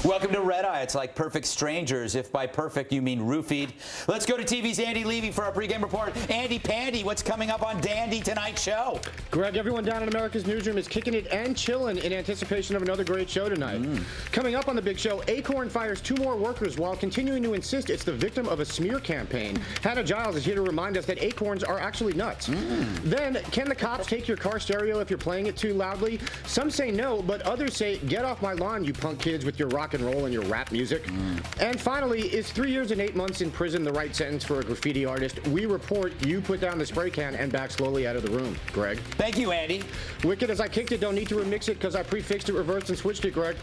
Welcome to Red Eye. It's like Perfect Strangers, if by perfect you mean roofied. Let's go to TV's Andy Levy for our pregame report. Andy Pandy, what's coming up on Dandy Tonight's show? Greg, everyone down in America's newsroom is kicking it and chilling in anticipation of another great show tonight. Coming up on the big show, Acorn fires 2 more workers while continuing to insist it's the victim of a smear campaign. Hannah Giles is here to remind us that acorns are actually nuts. Then, can the cops take your car stereo if you're playing it too loudly? Some say no, but others say, get off my lawn, you punk kids, with your rock and roll and your rap music. And finally, is 3 years and 8 months in prison the right sentence for a graffiti artist? We report you put down the spray can and back slowly out of the room. Greg? Thank you, Andy. Wicked as I kicked it, don't need to remix it because I prefixed it, reversed, and switched it, Greg.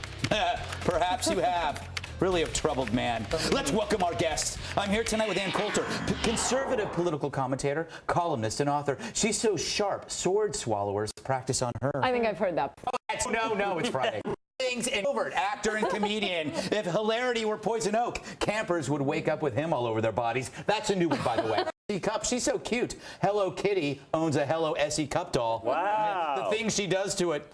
Perhaps you have. Really a troubled man. Let's welcome our guests. I'm here tonight with Ann Coulter, conservative political commentator, columnist, and author. She's so sharp, sword swallowers practice on her. I think I've heard that. No, it's Friday. And overt actor and comedian. If hilarity were poison oak, campers would wake up with him all over their bodies. That's a new one, by the way. Cup, she's so cute. Hello Kitty owns a Hello Essie Cup doll. Wow. The things she does to it.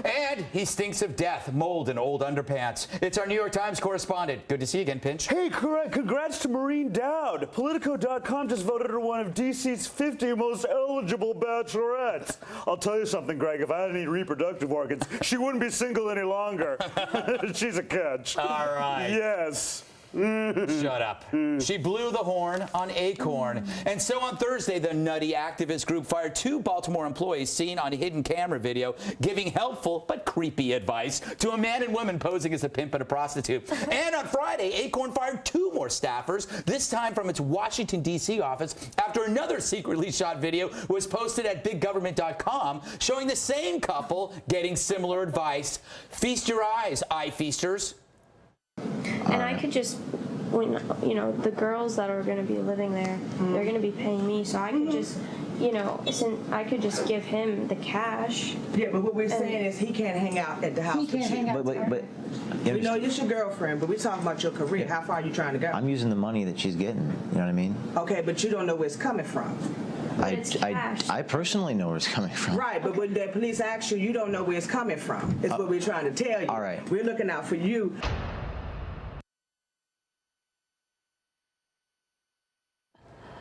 And he stinks of death, mold, and old underpants. It's our New York Times correspondent. Good to see you again, Pinch. Hey, congrats to Maureen Dowd. Politico.com just voted her one of D.C.'s 50 most eligible bachelorettes. I'll tell you something, Greg. If I had any reproductive organs, she wouldn't be single any longer. She's a catch. All right. Yes. Shut up. She blew the horn on Acorn. And so on Thursday, the nutty activist group fired 2 Baltimore employees seen on hidden camera video giving helpful but creepy advice to a man and woman posing as a pimp and a prostitute. And on Friday, Acorn fired 2 more staffers, this time from its Washington, D.C. office, after another secretly shot video was posted at biggovernment.com showing the same couple getting similar advice. Feast your eyes, eye feasters. And I could just, you know, the girls that are going to be living there, they're going to be paying me, so I could just, you know, I could just give him the cash. Yeah, but what we're saying is he can't hang out at the house. He can't hang out. But you know, it's your girlfriend, but we're talking about your career. How far are you trying to go? I'm using the money that she's getting. You know what I mean? Okay, but you don't know where it's coming from. I personally know where it's coming from. Right, but when the police ask you, you don't know where it's coming from. It's what we're trying to tell you. All right. We're looking out for you.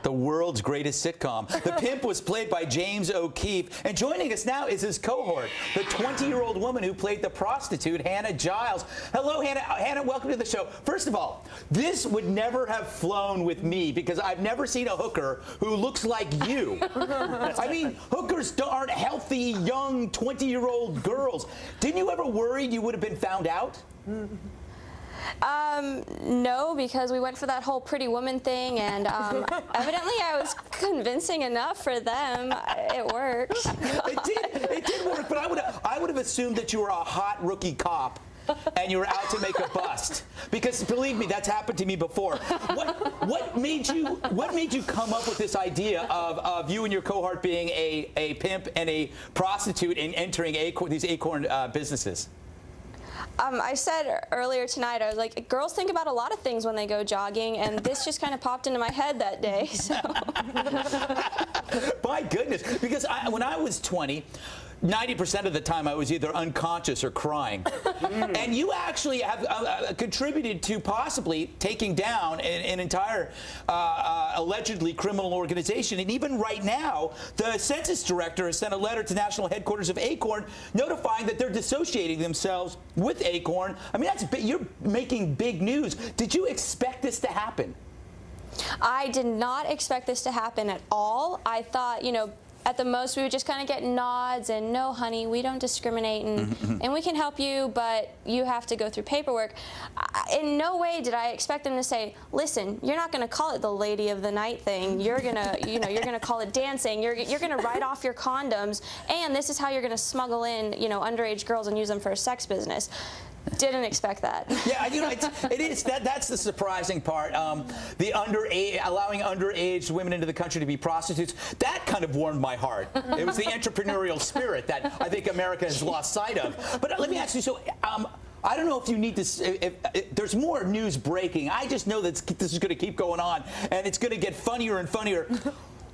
The world's greatest sitcom. The Pimp was played by James O'Keefe, and joining us now is his cohort, the 20-year-old woman who played the prostitute, Hannah Giles. Hello, Hannah. Hannah, welcome to the show. First of all, this would never have flown with me because I've never seen a hooker who looks like you. I mean, hookers aren't healthy, young, 20-year-old girls. Didn't you ever worry you would have been found out? No, because we went for that whole Pretty Woman thing, and evidently I was convincing enough for them. It worked. It did work, but I would have assumed that you were a hot rookie cop and you were out to make a bust. Because believe me, that's happened to me before. What made you come up with this idea of you and your cohort being a pimp and a prostitute and entering these Acorn businesses? I said earlier tonight, I was like, girls think about a lot of things when they go jogging, and this just kind of popped into my head that day. So. My goodness, because when I was 20, 90% of the time I was either unconscious or crying. And you actually have contributed to possibly taking down an entire allegedly criminal organization. And even right now, the census director has sent a letter to national headquarters of Acorn notifying that they're dissociating themselves with Acorn. I mean, you're making big news. Did you expect this to happen? I did not expect this to happen at all. I thought, you know, at the most we would just kind of get nods and no honey, we don't discriminate and we can help you, but you have to go through paperwork. In no way did I expect them to say, listen, you're not going to call it the lady of the night thing. You're going to, you know, you're going to call it dancing. You're going to write off your condoms, and this is how you're going to smuggle in, you know, underage girls and use them for a sex business. Didn't expect that. Yeah, you know, it is. That's the surprising part. The allowing underage women into the country to be prostitutes, that kind of warmed my heart. It was the entrepreneurial spirit that I think America has lost sight of. But let me ask you, so I don't know if you need to, if there's more news breaking. I just know that this is going to keep going on, and it's going to get funnier and funnier.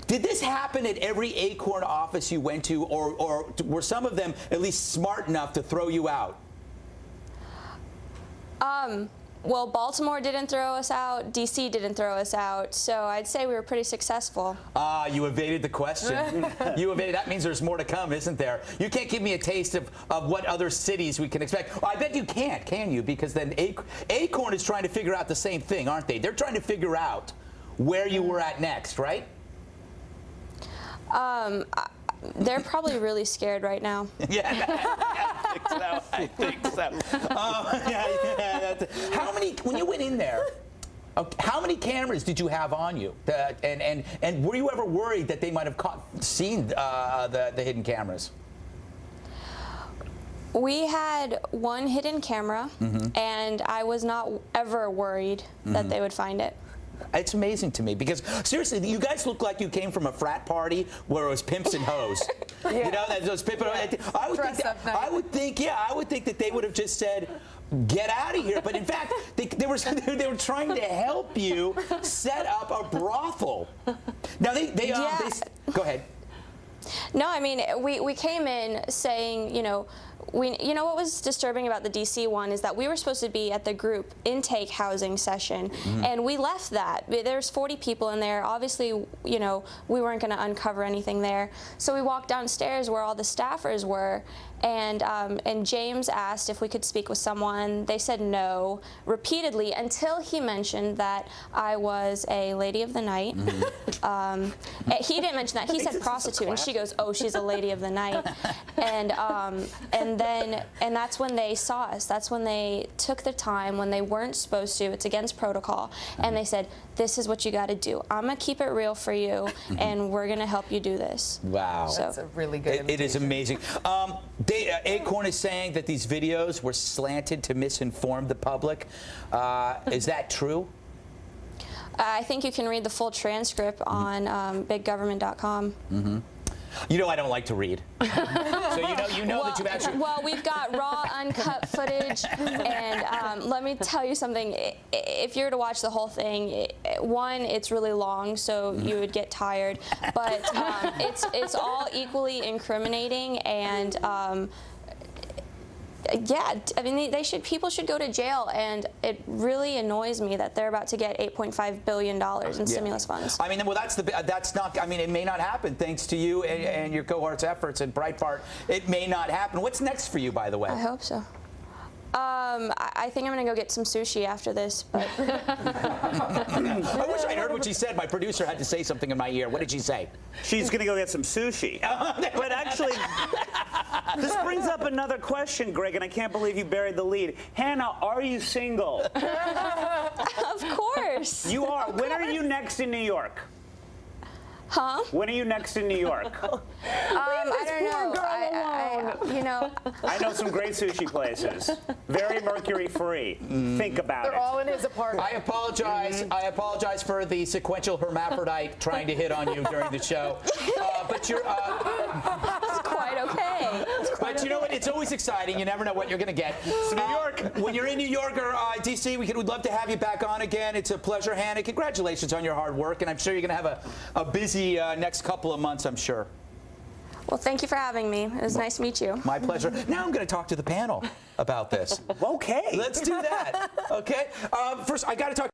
Did this happen at every Acorn office you went to, or were some of them at least smart enough to throw you out? Well, Baltimore didn't throw us out. D.C. didn't throw us out. So I'd say we were pretty successful. You evaded the question. You evaded. That means there's more to come, isn't there? You can't give me a taste of what other cities we can expect. Well, I bet you can't, can you? Because then Acorn is trying to figure out the same thing, aren't they? They're trying to figure out where you were at next, right? They're probably really scared right now. Yeah, I think so. How many, when you went in there, how many cameras did you have on you? And were you ever worried that they might have seen the hidden cameras? We had one hidden camera, and I was not ever worried that they would find it. It's amazing to me because seriously, you guys look like you came from a frat party where it was pimps and hoes. Yeah. You know, those pimps. I would think that they would have just said, "Get out of here." But in fact, they were trying to help you set up a brothel. Now go ahead. No, I mean we came in saying, you know what was disturbing about the DC one is that we were supposed to be at the group intake housing session, and we left that. There's 40 people in there. Obviously, we weren't going to uncover anything there. So we walked downstairs where all the staffers were, and James asked if we could speak with someone. They said no repeatedly until he mentioned that I was a lady of the night. He didn't mention that. He said prostitute, and she goes, "Oh, she's a lady of the night," and that's when they saw us. That's when they took the time when they weren't supposed to. It's against protocol, and they said, "This is what you got to do. I'm gonna keep it real for you, and we're gonna help you do this." Wow, so, that's a really good. It is amazing. Acorn is saying that these videos were slanted to misinform the public. Is that true? I think you can read the full transcript on biggovernment.com. You know I don't like to read. So you know that you've actually... Well, we've got raw, uncut footage, and let me tell you something. If you were to watch the whole thing, one, it's really long, so you would get tired. But it's all equally incriminating, and yeah, I mean, people should go to jail, and it really annoys me that they're about to get $8.5 billion in stimulus funds. I mean, well, that's not. I mean, it may not happen thanks to you and your cohort's efforts at Breitbart. It may not happen. What's next for you, by the way? I hope so. I think I'm gonna go get some sushi after this, but I wish I'd heard what she said. My producer had to say something in my ear. What did she say? She's going to go get some sushi. But actually, this brings up another question, Greg, and I can't believe you buried the lead. Hannah, are you single? of course. You are. When are you next in New York? Huh? When are you next in New York? I don't know. I know some great sushi places. Very mercury-free. Think about it. They're all in his apartment. I apologize. I apologize for the sequential hermaphrodite trying to hit on you during the show. But you're... It's quite okay. But you know what? It's always exciting. You never know what you're going to get. It's New York. When you're in New York or D.C., we'd love to have you back on again. It's a pleasure, Hannah. Congratulations on your hard work, and I'm sure you're going to have a busy next couple of months, I'm sure. Well, thank you for having me. It was nice to meet you. My pleasure. Now I'm going to talk to the panel about this. Okay. Let's do that. Okay. First, I got to talk.